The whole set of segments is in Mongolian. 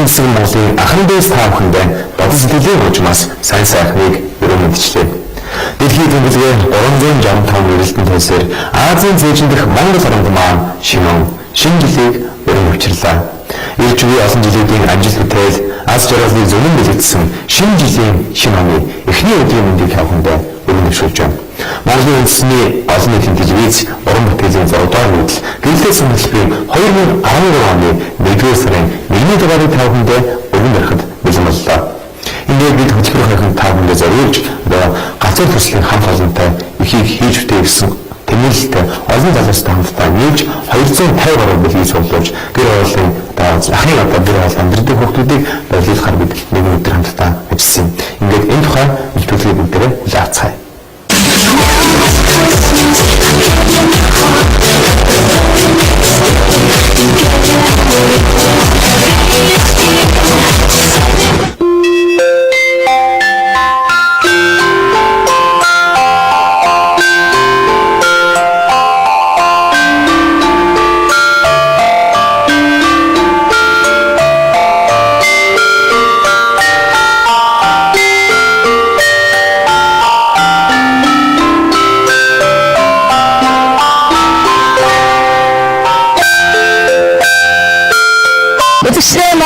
хэсэг Монголын ахын дэс та бүхэндээ бодол сэтгэлийн хөгжмөөс сайн сайхныг өргөмжлээ. Дэлхийн тэмдэглэгээ 365 эрэлтэн тойсоор Азийн цээжин дэх Монгол оронд маань шинэ жилийг өргөмжлөө. Ирж буй олон жилийн амжилт бүтээл аз жаргалыг зөвхөн бэлтгэсэн шинэ жилийн шинэ оны эхний өдрийн мэндийг тавихандаа өргөмжлүүлж байна. Монголын үндэсний олон нийтийн телевиз уран бүтээлийн 6 дугаар мэдл гэрэлтэй сонирхлын 2013 оны 1-р сарын 1-ний дугаарыг тавихандаа өргөмжлөхөд бэлэн боллоо. Ингээд бид хөтөлбөр хайхын тавхандаа зориулж галзуу төслийн хамт олонтой ихийг хийж бүтээ гэсэн тэмүүлэлтэй олон залуучтай хамтдаа нийлж 250 гаруй бүлгийг суулгаж гэр оролын ахын гэр орол амьдрэх хүүхдүүдийг боловсруулахаар бид нэгэн өдөр хамтдаа ажилласан юм. Ингээд энэ тухай нэвтрүүлгийг бүгдээрээ хүлээцгаая.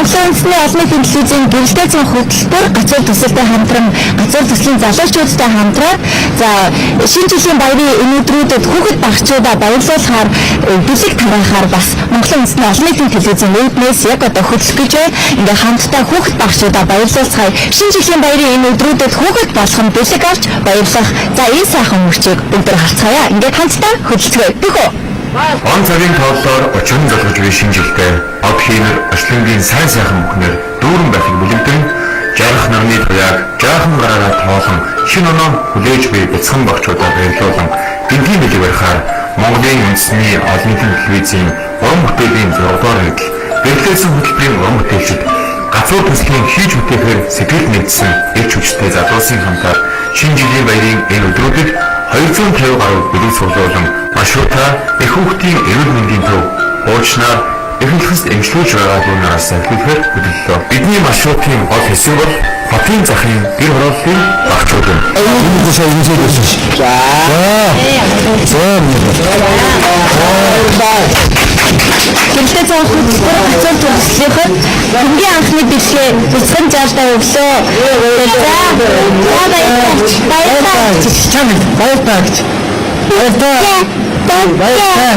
Монголын олон нийтийн телевизийн гэрэлтэй цан хөтөлбөр гацуур төсөлтэй хамтран гацуур төслийн залуучуудтай хамтраад шинэ жилийн баярын өнөөдрүүдэд хүүхэд багчуудаа баярлуулахаар бэлэг тараахаар бас Монголын олон нийтийн телевизийн үүднээс яг одоо хөтлөх гэж байна. Ингээ хамтдаа хүүхэд багчуудаа баярлуулцгаая. Шинэ жилийн баярын энэ өдрүүдэд хүүхэд болгон бэлэг авч баярлах. Энэ сайхан мөрчийг өндөр харцгаая. Ингээ хамтдаа хөдөлгөөе. Бөхөө. Он цагийн тооллоор 30 залгаж буй шинэ жилдээ од хиймэр очлонгийн сайн сайхан бүхнээр дүүрэн байхыг бүлэгдэн жаргах нарны туяаг жаахан гараараа тоолон шинэ оноо хүлээж буй бяцхан багчуудаа баярлуулан гинтийн бэлэг барихаар Монголын үндэсний олон нийтийн телевизийн уран бүтээлийн 6 дугаар мэдл гэрэлтсэн хөтөлбөрийн уран бүтээлчид гацуур төслийн хийж бүтээхээр сэтгэл нэгдсэн эрч хүчтэй залуусын хамтаар шинэ жилийн баярын энэ өдрүүдэд 250 гаруй бүлэг суулгуулан маршрутаа их хүүхдийн эрүүл мэндийн төв уучнаар эхлэхэд эмчлүүлж байгаа дуунаас эхлэхээр хөдөллөө. Бидний маршрутын гол хэсэг бол хотын захын гэр хорооллын багчууд юм. Энэ дэшээ ингэж хэлсэн ш. Гэрэлтэй цан хөтөлбөр гацуур төслийнхөд хамгийн анхны бэлгээ бяцхан заалдаа өглөө.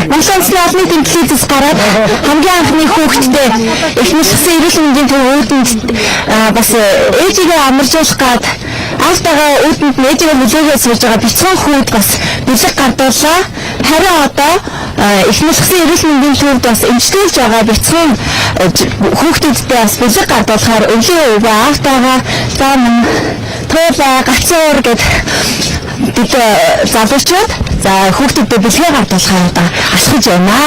Монголын олон нийтийн телевизээс гараад хамгийн анхны хүүхэдтэй эхнэрсэн эрүүл мэндийн төв үүдэнд бас ээжигээ амаржуулах гад автагаа үүдэнд ээжигээ мүлээгээ сууж байгаа бяцхан хүүд бас бэлэг гардууллаа. Харин одоо эхнэрсэн эрүүл мэндийн төвд бас эмчлүүлж байгаа бяцхан хүүхдүүдтэй бас бэлэг гардуулахаар өвлийн өвөө автагаа заамн туулаа гацуур гэд бид залуучууд хүүхдүүдэд бэлгээ гардуулахаар одоо ашиглаж байна.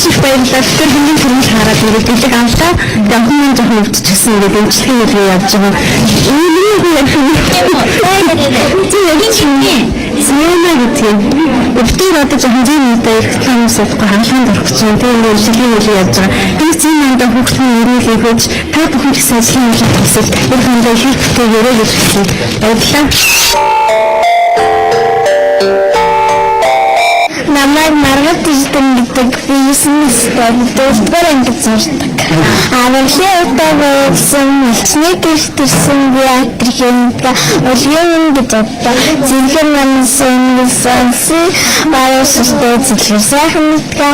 Их баярлалаа. Тэр хамгийн түрүүнд хараад ирээд бэлэг авлаа. Дахин жоохон өвдчихсэн ингээд эмчилгээ хийгээ явж байгаа. Зээнэ гэдэг. Өвдөр одоо жоохон зээнэтэй их хүмүүс авахгүй хангалуун дөрөх чинь тэр нэг эмчилгээ хийгээ явж байгаа. Би зээнэндээ хүүхдийн өрөөлийг хийж та бүхэн их сайжлын үйлчлэл хийсэл энэ хандаа их хэрэгтэй өрөө гэж хэлсэн. Баярлалаа. Намайг Маргат Дижитэн гэдэг би 9 настай дөрөвдүгээр ангид сурдаг. Авралын удаа болсон эхний гэрт ирсэн театрын улгийн гэж одоо зэрлэг мансан баястай зэрлэг сайхан мэдгээ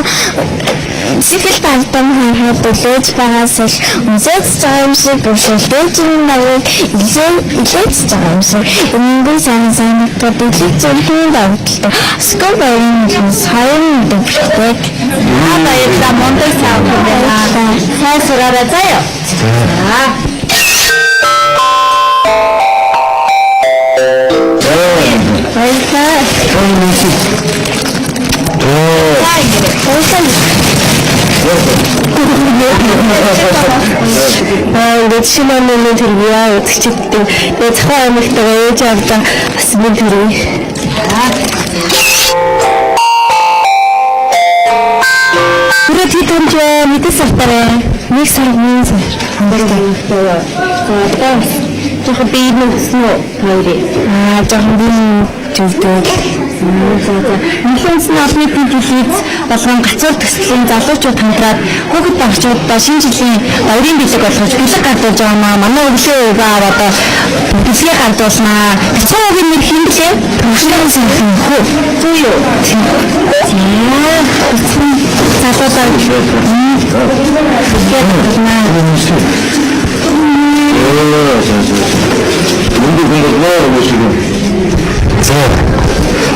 сэтгэл тантан харахад үлээж байгаас л үнсэж байгаа юм шиг бүршилдэж навыг илээж байгаа юм шиг энэ сайн мэдээ бүлэг зөвхөн давталтай скол баярын сайн дэвшдэг баярлалаа монтой савтай сайн сураарай заяа Ингээд шинэний тэрвиа үзчихдэг. Тэгээд цахаа амигтайгаа ээж авдаа бас нэг төрөө. Бүрээ тэтгэмж мэдээс автаарай. Нэг сар минь хандлагатай. Одоо жоохон биенээсээ хоёрыг жоохон зүйлдэг. Нэгэнс нь олны төлөвлөж болгон гацуул төслийн залуучууд хамтраад хүүхэд багчуудаа шинэ жилийн баярын бэлэг болгож бэлэг гардуулж байгаа манай өглөө өвөө одоо бэлгээ гардуулнаа. Гацуугийн нэр хиндлээ. Төвшин сайхан хөө. Зүү юу? Залуудаа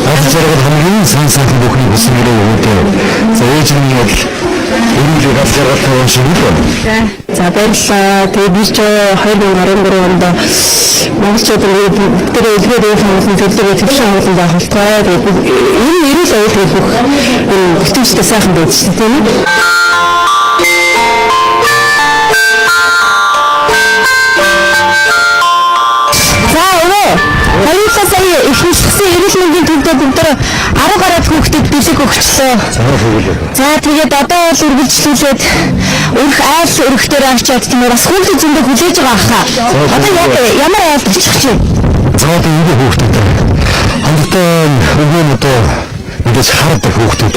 Ажиргал хамгийн сайн бүхний бүсмэрээ өгдөө. За ээжний яг өрөөлөг ажиргал тавьсан шиг үү? За баярлалаа. Тэгээд би ч 2013 онд монголчууд бүгдээ илгээд явуулсан төлөвлөгөө төвшин хуулан байгуултаа. Тэгээд энэ нэрэл ойлгох бүх бүтэмжтэй сайхан байдсан тийм үү? Ихэнхсэн эрүүл мэндийн төвдөө бүгдөө 10 гаруй хүүхдэд бэлэг өгчлөө. За тэгээд одоо бол үргэлжлүүлээд өрх айл өрхтөр авчаад тийм бас хүүхдэд зөндөө хүлээж байгаа хаа. Одоо яг ямар айл бичих чи? За одоо энэ хүүхдэд хандтай өгөөм одоо ингэж хардаг хүүхдүүд.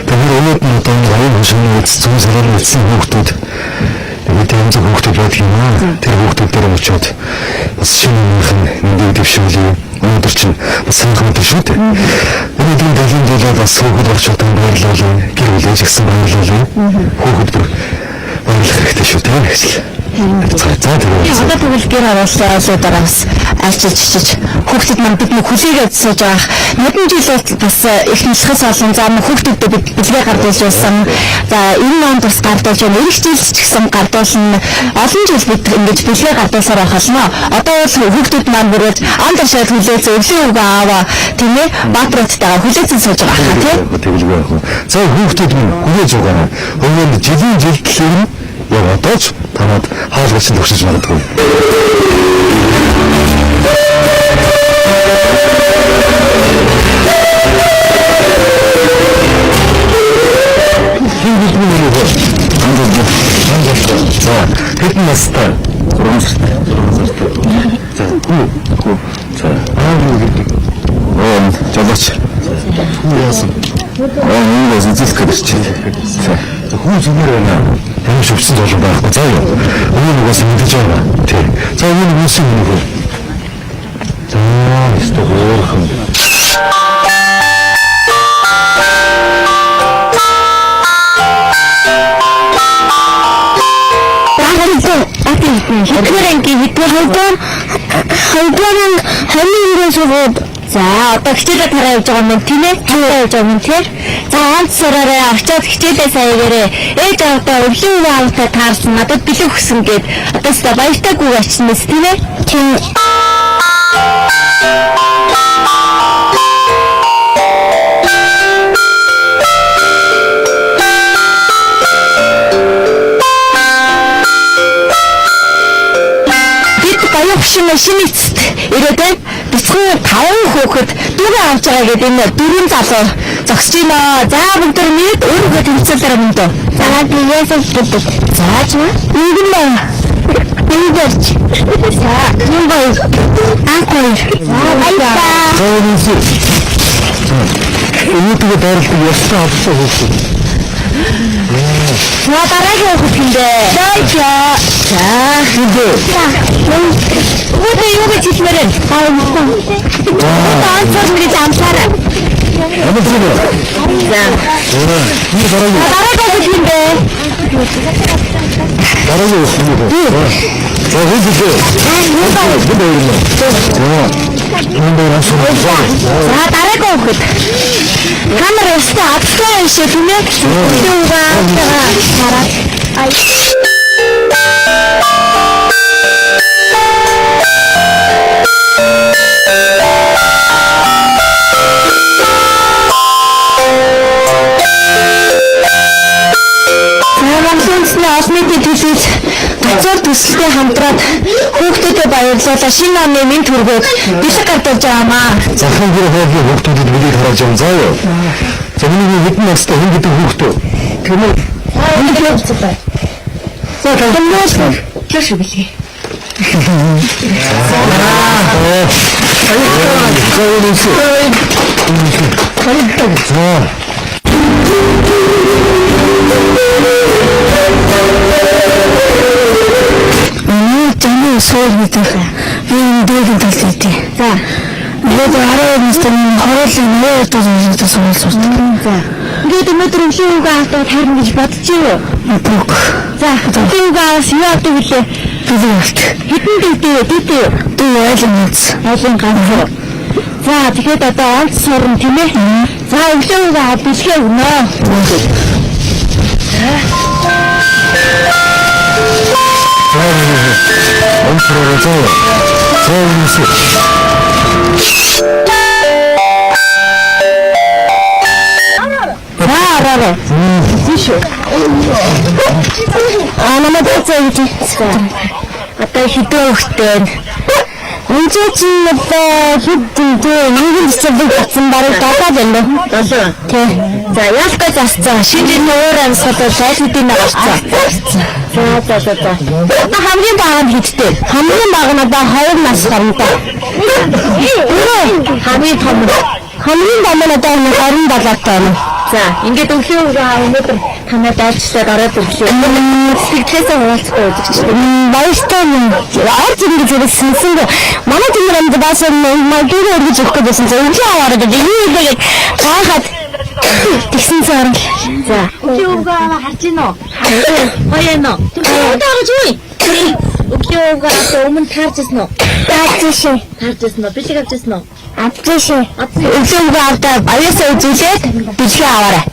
Тэгэхээр өнөөдөр нь одоо аян хөшөөний үз зүүн сарын үлдсэн хүүхдүүд тэгээд энэ хүүхдүүд байдаг юм аа. Тэр хүүхдүүд дээр очиод бас шинэхэн нэг дэвшүүлээ. Өнөөдөр чинь бас санах мэт шүү дээ. Өнөөдрийн дэлхийн зүйлээ бас хүүхэд болчиход баярлалаа. Гэр бүлээж гисэн баярлалаа. Хүүхэд бүр баярлах хэрэгтэй шүү дээ гэж. За тэгээд одоо тэгвэл гэр ороолаа асуудаараа бас айлчилж хүүхдэд маань бидний хүлээгээд сууж байгаа. Нэгэн жил бас их нэлхэс олон зам хүүхдэдээ бид бэлгээ гардуулж байсан. За энэ онд бас гардуулж байна. Ирэх жилч ч гэсэн гардуулна. Олон жил бид ингэж бэлгээ гардуулсаар байна. Одоо бол хүүхдэд маань бүрээд ан ташаад хүлээж өвлийн үг ааваа тийм ээ баатруудтайгаа хүлээж сууж байгаа тийм. Тэгэлгүй яг. За хүүхдэд минь хүлээж байгаа. Өмнө жилийн жилтлэр яг одоо ч танад хаалгач төгсөж магадгүй. За хэдэн настай? 3 сартай. За хүү. За юу гэдэг? Жолооч. Хүү яасан? Энэ үзэл гэж чинь. За хүү зүгээр байна. Энэ шөвсөн жолоо байхгүй заа юу? Өнөө нэгээс мэдэж байгаа. Тий. За энэ нүсэн нүгөө. За эсвэл хөөрхөн. За одоо хичээлээ тараа явж байгаа юм тийм ээ? Тараа явж байгаа юм тийм. За онц сараараа очиод хичээлээ саягаарэ. Ээж аваа өвлийн аавтай таарсан надад бэлэг өгсөн гээд одоо ч баяртай гүг очноос тийм ээ? Тийм. Шинэ эцэст ирээд бяцхан 5 хүүхэд дүүгээ авч байгаа гэдэг энэ 4 залуу зогсож байна. За бүгд нэг өөрөөгөө тэмцээлээр юм дөө. За биээс бүгд. За ч юм байна. Эндэрч. За юм байна. Анхаар. Баярлалаа. Өнөөдөр дайралт ястаа авсан хүүхэд. За дараагийн хүүхэд хиндэ. За. Хиндэ. Юу гэж хэлмээр вэ? Ансар мэрэж амсаарай. За. Дараагийн хүүхэд хиндэ. Дараагийн хүүхэд. За хэлээ. За дараагийн хүүхэд. Камер өстө атсан шиг тийм ээ. Юугаа хараад. Ай. Осмитийн төлөвлөж гацаар төсөлтэй хамтраад хүүхдүүдэд баярлуулаа шинэ оны мэд төргөөд бэлэг гардуулж байгаамаа. Захын гэр хоогийн хүүхдүүдэд билийг харааж юм заа юу? За миний хэдэн настай хэн гэдэг хүүхдөө? Тийм үү? За тэмээс чаш билээ. Суур мэдэх юм дэгэн талтай. За. Тэгээд арай нэстэн хороолын нөөд зүйлүүд суулж байна. За. Ингээд өнөөдөр өвлөөгөө автаад харна гэж бодчихъё. Бүгд. За. Өвлөөгөөс юу авдаг вүлээ? Бүгд. Хэдэн дийтэй? Дүү ойлмоц. Ойлын ганцаар. За тэгэхээр одоо онц сурна тийм ээ. За өвлөөгөө аваад бэлгээ өгнө. Онцгой. Араа. Тишүү. Намайг цаавч. Одоо хитээ өгтэн. Үнцээ чинь хэдэн нэгэн цэвэг батсан барыг дадаад байна. Дадаа. Тий. За ялтай засцаа. Шинжлэх өөр амьсгалаар шайлтын нагарцаа. За. Одоо хамгийн бага нь хэдтэй? Хамгийн бага нь одоо 2 нас гарна. Хамгийн том нь одоо 27 таа. За, ингээд өглөө өнөөдөр танай дайрчлаад ороод ирлээ. Сэтгэлээсээ хуваалцахгүй үзэгчтэй. Баяртай юм. Ард ингэ зэрэг сэнсэнгүй. Манай тийм юм даас магадгүй өргөж өгөх гэсэн чинь өглөө аваад яг гайхаад тэгсэн цаар. За. Өглөө харж гинөө. Гоё нөө. Өглөө гэж үгүй. Өглөө өмнө таарчсан уу? Таарчсан. Бэлэг авчихсан уу? Авчихсан. Өглөө авдаа аяасаа үзүүлээд бэлгээ аваарай.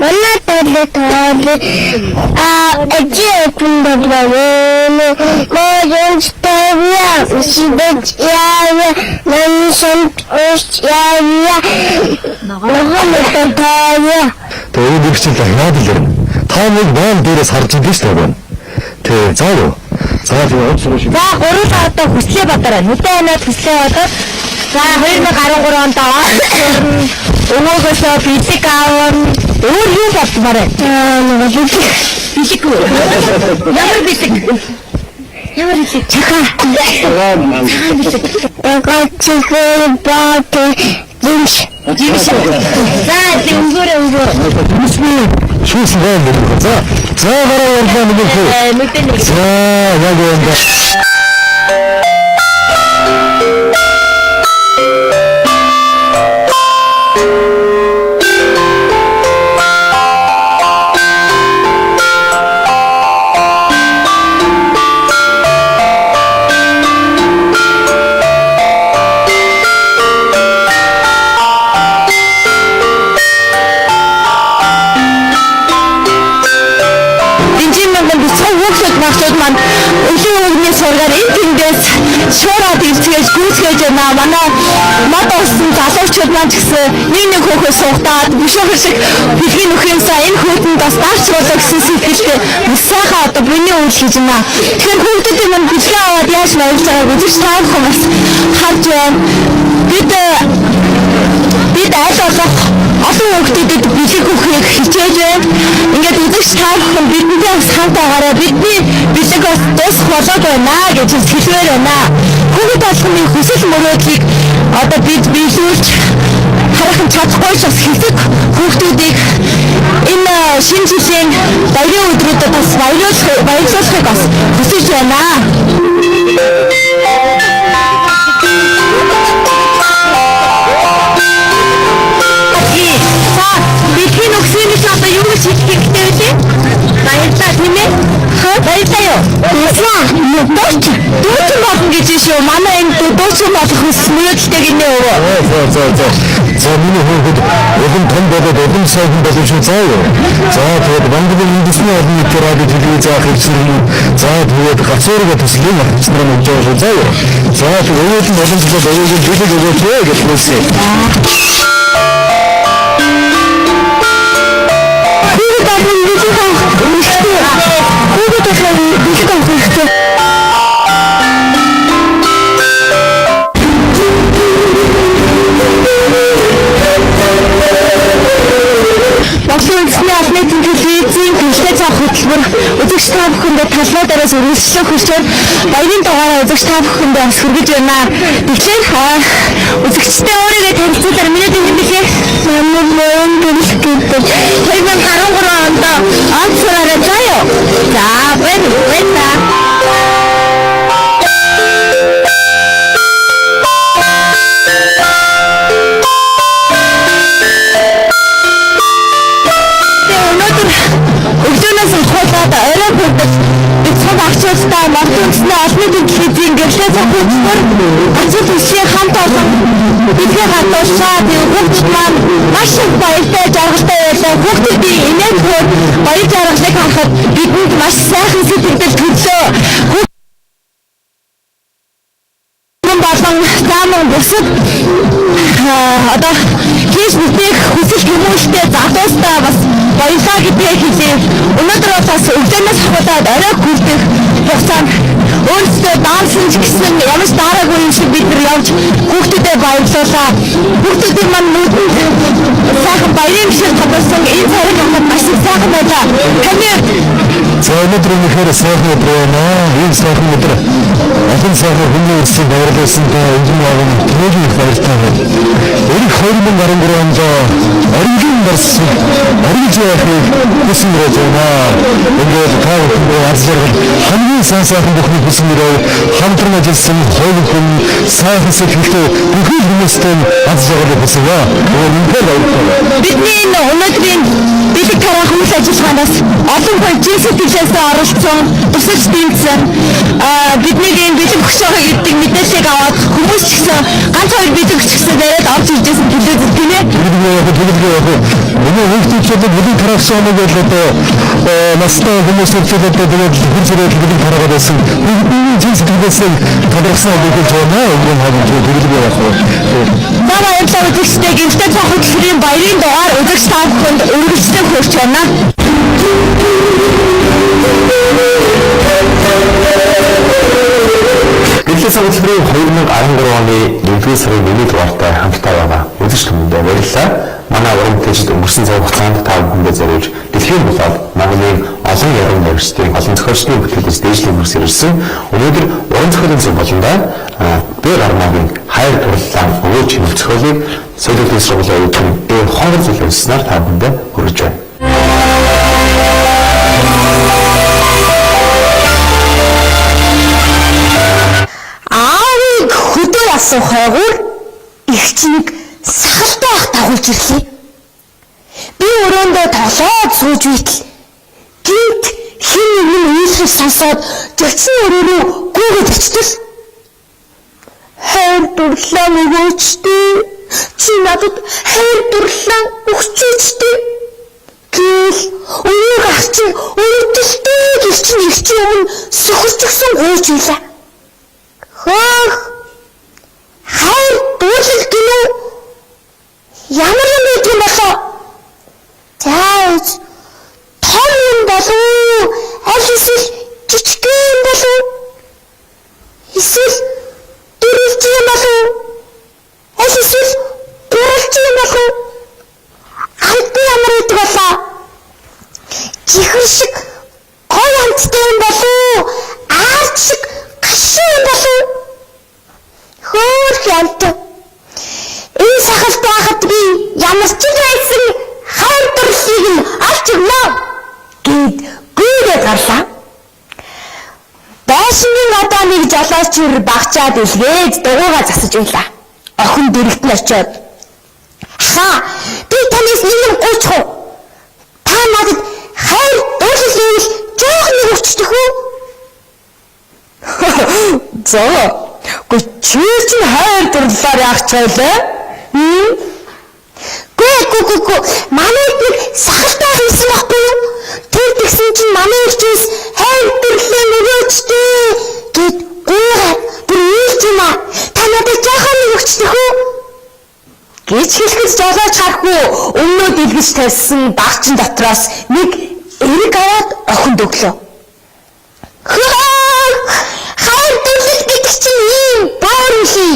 Манай төлөө Тэгээд ихсэн яад л юм. Та нэг баан дээрээс харж идэв шүү дээ. Тэг заа юу? За гурлаа одоо хүслээ бадараа. Нүдэн анаад хүслээ бодоод за 2013 онд Өнгөөгөөсөө бэлэг аавн өөр юу болмоор бэлэг үү? Ямар бэлэг? Чаха. Эгоочгүй бат зинш. За өнгөөрөө. Шүүс байна. За гараа яваа нэг хөө. Нүдэн. За яг энэ. Шуураад ирцгээж гүйцгээж байна. Манай мод усан залуучууд маань ч гэсэн нэг хөөхөө суугатаад бишүүр шиг бэлгийн нөхрөөсөө энэ хөөдөнд бас даарчлуулаа гэсэн сэтгэлтэй сайхан одоо бүний үйл хийж байна. Тэгэхээр хүүхдүүд маань бэлгээ аваад яаж ноёлж байгааг үзэж таах хүмүүс харж байна. Бид аль болох олон хүүхдүүдэд бэлэг өгөхийг хичээж байна. Ингээд үзэж таах хүн бидэнтэй бас хамт байгаарай. Бидний бэлэг бас дуусах болоод байна гэж хэлмээр байна. Хүүхэд болгоны хүсэл мөрөөдлийг одоо бид биелүүлж харах чадахгүй ч бас хэвдэг хүүхдүүдийг энэ шинэ жилийн баярын өдрүүдэд бас баярлуулахыг бас хүсэж байна. Бидний өгсөний одоо юу гэж хэлэх хэрэгтэй вэ? Баярлалаа тийм ээ. Баярлалаа юу. Дуучин болно гэж шүү. Манай энэ дуучин болох мөрөдөлтэй гинэ өвөө. За миний хүүхэд улам том болоод улам сайхан болох шүү заа юу. За тэгээд Монголын үндэсний олон нийтийн радио телевиз заах хэрэгсэл за тэгээд гацуурга төслийн ахчнаар өгч байгаа шүү заа юу. За тэгээд өөдөн боломжтой баярын бүлэг өгөөч гэж хэлсэн. Үзэгч та бүхэндээ талбайдаас өргөжлөх хүсчээр баярын дугаараа үзэгч та бүхэндээ бас хүргэж байна. Тэгэхээр үзэгчтэй өөрийгөө танилцуулаад минут хэмнэлээ. Намайг төлөвлөсөн. 2013 онд онцгойроо заяа. За, байна. Ачаалтаа Монголын олон нийтийн телевизийн гэрлээ зөвхөн ачаалт үсгийн хамт олон бидний хатуушаад хүүхд маань маш их баяртай жаргалтай байлаа. Хүүхдүүдийн инээдгээр баяр жаргалыг харахад бидэнд маш сайхан сэтгэл төрлөө. Болон таамаг бусад одоо хийж бүтээх хүсэл хүмүүстээ залуустаа бас баярлалаа гэдгийг хэлье. Өнөөдөр бас өглөөнөөс хаваад орой хүртэх хугацаанд өөрсдөө даансан ч гэсэн ямар ч дараагүй юм шиг бид нар явж хүүхдүүдэд баярлуулаа. Хүүхдүүдийн маань нүдэнд сайхан баярын гişиг татсан энэ цариг хамт маш их сайхан байлаа. Таны За өнөөдөр үнэхээр сайхан өдөр байна. Энэ сайхан өдөр олон сайхан хүний өрсөнд баярлуулсан энэ явган түүний баяртай байна. Эх 2013 онд оригин гарсан оригин яахыг хүсэн байж байна. Ингээд та бүхэн азаргал хамгийн сайхан бүхний хүснээрээ хамтран ажилласан хоёр хүн сайхан сэтгэлтэй бүхэл хүмүүстээ азаргал хүсэвэ. Үнэхээр баяртай. Бидний энэ өнөөдрийн бэлэг тарах үйл ажиллагаанаас олон хүн жишээлээс оролцсон, тусалж дэмжсэн. Бидний энэ бэлэг өгч байгаа гэдэг мэдээллийг аваад хүмүүс ч гэсэн ганц хоёр бэлэг өгч гэсэн яриад орж иржсэн төлөөд тийм ээ. Миний хүүхдүүд бэлэг тарахсан нэг л одоо настай хүмүүс өчигдөр тэгээд хүн зэрэг бэлэг тараагаад байсан. Миний жишээлээс тодорхойлсон бэлэг байна. Өнгөн хавж бэлэг явах. Манай энэ үзэгчтэй гинтэй цахим төрлийн баярын дугаар үзэгч та бүхэнд өргөжлөн хүрч байна. Гэвч сүүлдээ 2013 оны 1-р сарын 1-ний дугаартай хамтдаа байгаа үзэгч хүмүүстээ баярлалаа. Манай уран бүтээлчд өнгөрсөн цаг хугацаанд та бүхэндээ зориулж дэлхийн болоод Монголын олон яруу найрагчдын олон зохиолчдын бүтээлээс дээшлэн хүрсэн ирсэн. Өнөөдөр уран зохиолын зөв болондоо Бэр Армагийн хайр дурлалаа өвөө чимэл зохиолыг солиотой сургуулийн үүдэн дээр хоол зүйл өснөр та бүхэндээ хүргэж байна. Хөдөр асуух хайгуур их чинэг сахалтай ах дагуулж ирлээ. Би өрөөндөө тоглоод сууж байтал гинт хин нэгэн үйлсрэг сонсоод жигсэн өрөө рүү гүйгээд очтол. Хайр дурлаа өгөөчтэй. Чи надад хайр дурлаа өгчөөчтэй. Гэл ууг ах чинь өрөвдөлтэй гэх чинь их чи өмнө сөхөрчгсөн гүйж байлаа. Хөөх хайр дурлал гинөө ямар юм бэ тийм болоо. Зааж том юм болов аль эсвэл жижигхэн юм болов эсвэл дөрвөлж юм болов аль эсвэл гурвалж юм болов хамт ямар гэдэг болоо. Чихэр шиг гой хамттай юм болов аарч шиг гашин юм болов. Хөөх янт. Энэ сахалт байхад би зарчил байсан хайр дурлалыг нь олж өгнө гэд гүйгээд гарлаа. Байшингийн одоо нэг жолоочор багчаад илгээд дугуйгаа засаж байлаа. Охин дэрэгт нь очиод "Хаа, би танаас нэг юм гуйчих уу? Та надад хайр дурлалыг жоох нэг өчтөх үү?" "За, чи чинь хайр дурлалаар яах чайлаа?" Гү манайд нэг сахалтай хийсэн байхгүй юу? Тэр тэгсэн чинь манай ирчээс хайр дурлалын өгөөчтэй гэд гуйгаа бүр ийж юм аа. Та надад жоохон нэг өгчдөх үү? Гэж хэлэхэд жолооч харахгүй өмнөө дэлгэж тавьсан багчин дотроос нэг эрэг аваад охинд өглөө. Хайр дурлал гэдэг чинь ийм боор хий.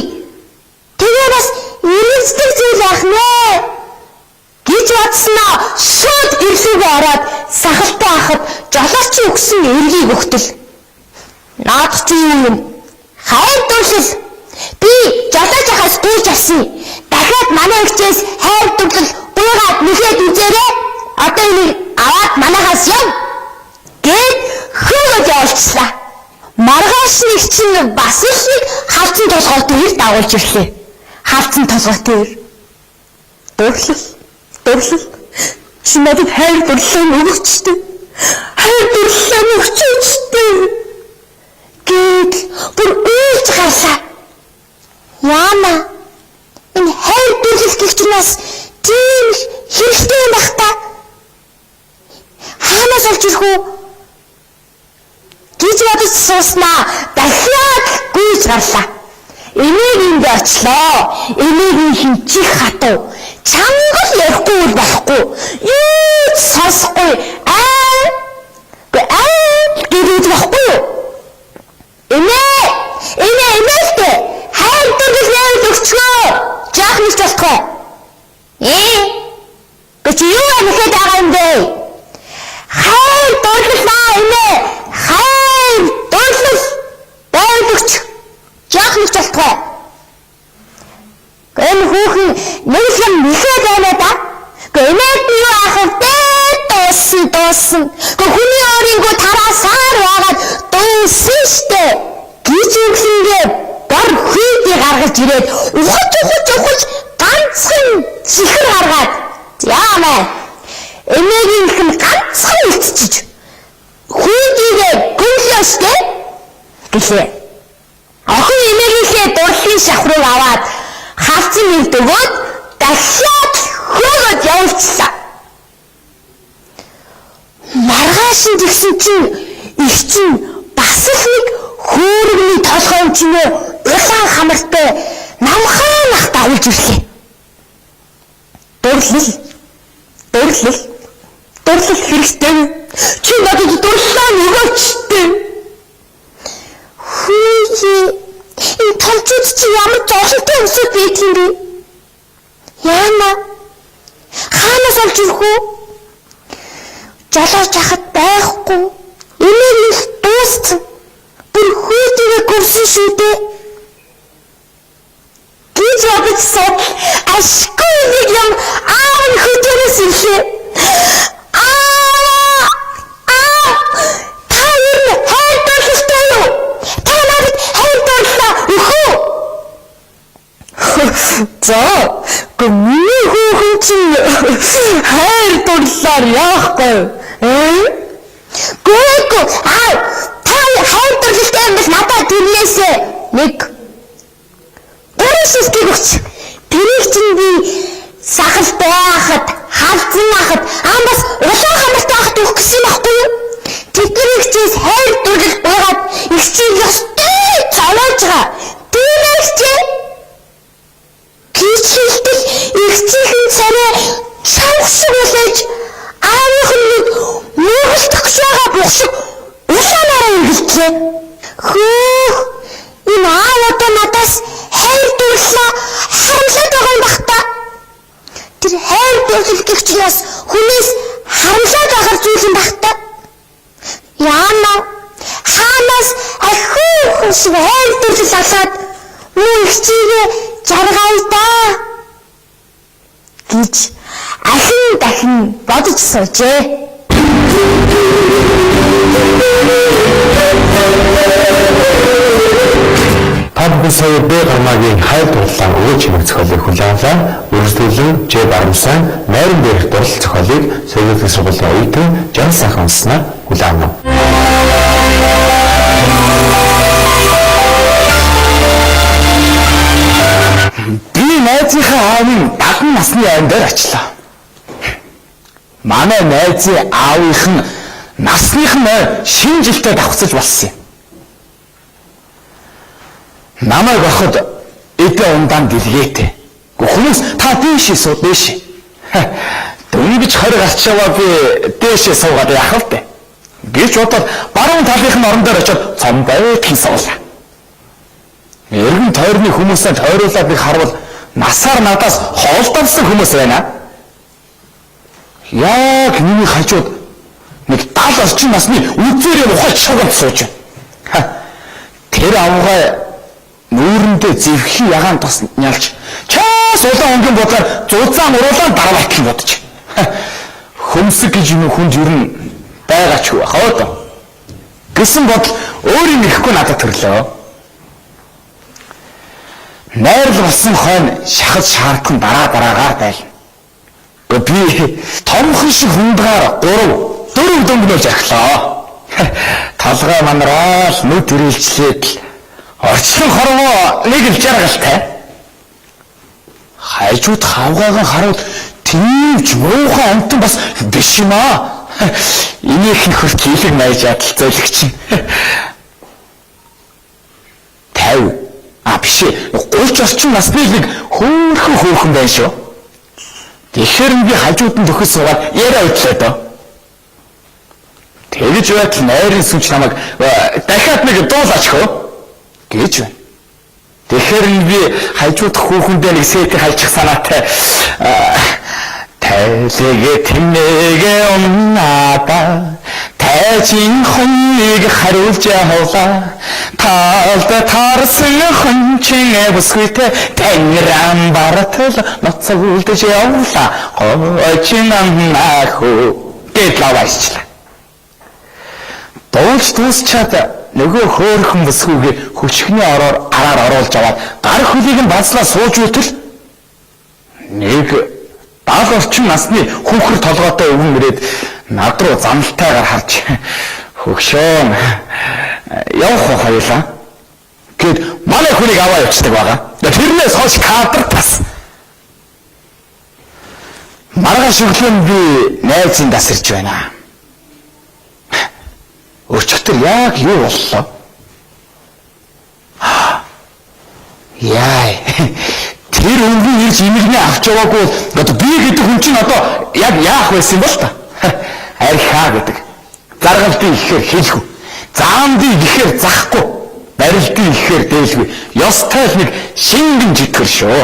Тэгээ бас эргэцдэг зүйл ах нэ гэж бодсноо шууд ирлүүгээ ороод сахалтай ахад жолоочийн өгсөн эргийг өгтөл. "Наад чи юу юм? Хайр дурлал. Би жолооч ахаас гүйж авсан. Дахиад манай ихчээс хайр дурлал гуйгаад нэхэд үзээрэй. Одоо энийг аваад манайхаас яв" гэд хөөгд явуулчихлаа. Маргааш нэг чинь бас их нэг халдсан толгой дээр дагуулж ирлээ. Халдсан толгой дээр дурлал чи надад хайр дурлалаа өгчтэй. Хайр дурлалаа өгчтэй гэд бүр үйлж гарлаа. Яана энэ хайр дурлал гэх юмас тийм хэрэгтэй юм байх та. Хаанаас олж ирэх үү гэж бодож сууснаа дахиад гүйж гарлаа. Эмээгэнд очлоо. Эмээгийн хинчих хатуу. Чангал ярихгүй бол болохгүй. Юу ч сонсохгүй. Гэдэг болохгүй юу? Эмээтэй. Хайр дурлал өгчгөө. Жаах нэг болохгүй. Чи юу амихэд байгаа юм бэ? Хайр дурлалаа эмээ. Хайр дурлал. Өгч. Жаах нэг болохгүй. Энэ хүүхэн нэг юм нэхээ байна да. Гэмээд юу аах вэ? Дуусан. Хүний өөрийгөө тараасаар байгаад дуусан штэ. Гэж үгэлээ бор хүйдий гаргаж ирээд ухаж ганцхан чихэр гаргаад яамаа. Эмээгийн хэн ганцхан үлдчихэж хүйдийгээ гүйлээ штэ. Гэлээ. Охин эмээгийнхээ дурлалын шавхрыг аваад хаалцсан нэг дөгөөд дахиад хөөгд явуулчихлаа. Маргааш нь тэгсэн чинь их чинь бас л нэг хөөргөний толгойн чинээ улаан хамартай намхан ах дагуулж ирлээ. Дурлал хэрэгтэй. Чи надад дурлалаа өгөөчтэй. Энэ толчууд чи ямар зовлонтой өмсөд байт юм бэ? Яана? Хаанаас олж ирэх үү? Жолооч ахад байхгүй. Эмээг их дууссан. Бүр хүйдээ гүрсэн шүү дээ. Гэж бодсон. Ашгүй нэг юм аав нь хөдөөс ирлээ. За, миний хүүхэн чинь хайр дурлалаар яахгүй. Гүг та хайр дурлалтай юм бол надад тэрнээсээ нэг гурван өгч. Тэрийг чинь би сахал байхад, халдсан ахад, бас улаан хамартай ахад өгөх гэсэн юм байхгүй юу? Тэдний хчээс хайр дурлал байгаад их чинь ёстой зовоож байгаа. Тэрнээсээ Кичилтэл ихцийн царай шавхшиг үлээж аавынх нь мөрөлт өгч байгаа бохшиг улаанаараа иргэлцээ. Энэ аав одоо надаас хайр дурлалаа харамлаад байгаа юм бах та. Тэр хайр дурлал гэх чигээс хүнээс харамлаад байгаа зүйл юм бах та. Яана хаанаас ахиу шиг хайр дурлал алаад мөн ихчигээ жаргая да гэж алин дахин бодож суужээ. Та бүхэн сая Б гармаагийн хайр дурлалаа өгөөж хэмээх зохиолыг хүлээн авлаа. Үргэлжлүүлэн Ж Барамсан найран дээрх дурлал зохиолыг соёлын сургуулийн оюутан Жан сайхан унснаар хүлээн авна. Би найзынхаа аавын 70 насны айн дээр очлоо. Манай найзын аавынх нь насных нь шинэ жилдээ давхцаж болсон юм. Намайг ороход эдэ ундаан дэлгээтэй. Хүмүүс та дээшээ суу дээшээ. Дөнгөж 20 гарч яваа би дээшээ суугаад яах вэ? Гэж бодоод баруун талынх нь орон дээр очиод цомбайтхан суулаа. Эргэн тойрны хүмүүсээ тойруулаад би харвал насаар надаас хоолдсон хүмүүс байна. Яг миний хажууд нэг 70 орчим насны үзээрээ ухаж шогод сууж байна. Тэр авгай нүүрэндээ зэвхэн ягаан тос нялж чаас улаан өнгийн бодлоор зузаан уруулаан дараалах гэж бодож. Хөмсөг гэж юм хүнд ер нь байгаач юу хаа даа. Гэсэн бодол өөрийн нэхгүй надад төрлөө. Найрал болсон хойно шахаж шаардхан дараагаар байлна. Би томхон шиг хүндгаар 3-4 дөнгнөөж архлаа. Талгай манраал нүд ирэлжлээд орчлон хорвоо нэг л жаргалтай. Хайжууд хавгаагаан хараад тиймч муухай амтан бас биш юм аа. Инээхэн хөрт хийлэг найж ядал зөөлөгч. 50 биш 30 орчим насны нэг хөөхөн байна шүү. Тэгэхээр би хажууд нь төхөс суугаад яриа утлаа доо. Тэгж байтал найрын сүнч намайг дахиад нэг дуулаач хөө гэж байна. Тэгэхээр би хажууд хүүхэндээ нэг сэтийг хайчих санаатай тайлгээ тэмнэгээ умнаада тайжин хоныг харуулж яваа талд таарсан хончин эвсгүйтэй тэнгэрэн баратал ноцгуулдж явлаа гойчин амнаху гэтлавайчлаа. Дуулж дуусчаад нөгөө хөөрхөн бүсгүйгээ хөчгний араар оруулж аваад гар хөлийг нь бацлаа сууж үтэл нэг 70 орчим насны хүүхэр толгойтой өвгөн ирээд над руу замлтайгаар харж хөгшөөн явах хоёлаа гэд манай хүнийг аваа явчихдаг байгаа. Тэрнээс хойш кадр тас. Маргааш өглөө би найзын дасарч байна. Өчигдөр яг юу боллоо? Яй. Тэр өнгөн ирж имэгнээ авч яваагүй одоо би гэдэг хүн чинь одоо яг яах байсан бол та? Архаа гэдэг. Заргалтын ихээр хэлэхгүй. Заамдын ихээр захгүй. Барилтын ихээр дээлгүй. Ёстой л нэг шингэн житгэр шүү.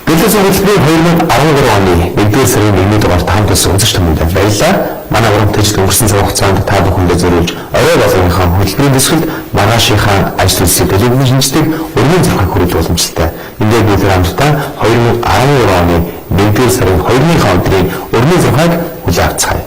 Билээс өгөлбөр 2013 оны 1-р сарын 1-ний дугаарт хамт байсан үзэгч хүмүүст баярлалаа. Манай урамтайчд өнгөрсөн цаг хугацаанд та бүхэндээ зориулж орой болгоныхаа хөтөлбөрийн төсөлд маргаашийнхаа ажил үйлсийг төлөвлөж шинжлэх өргөн зурхаг хүргэх боломжтой. Эндээ бид хамтдаа 2013 оны 1-р сарын 2-ны өдрийн өргөн зурхаг хүлээн авцгаая.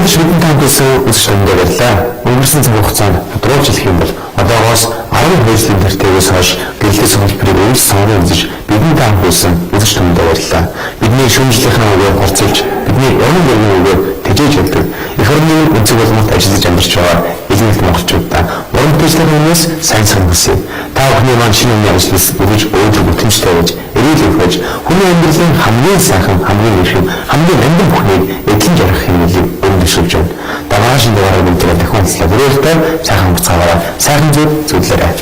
Өнөөдөр бидний танд үзсэн үзэгчдэнд баярлалаа. Өнгөрсөн цаг хугацаанд тодорхойлж хэлэх юм бол одоогоос 12 жилийн тэртээс хойш гэлтэй сонголборыг өөрсдөө сонгон үзэж бидний танд үзсэн үзэгчдэнд баярлалаа. Бидний шүүмжлэхийн үгээр хурцлж бидний уран баримтын үгээр тэжээж яддаг. Их орны өнцөг болгоомт ажиллаж амьдарч байгаа илэнхийлт монголчуудаа уран бүтээлчдийн өмнөөс сайн сан хүсье. Та бүхний маань шинэ үеийн ажлаас бүрж өөдрөг бүтэмжтэй байж, эрүүл өгч, хүний амьдралын хамгийн сайхан, хамгийн эрхэм, хамгийн нандин бүхнийг эдлэн жаргах хэмнэлийг өндөшүүлж байна. Дараагийн дугаараар мэдээ дахин онцлог өрөөлтөй сайхан буцаагаараа сайхан зүйл зүйлээрэй.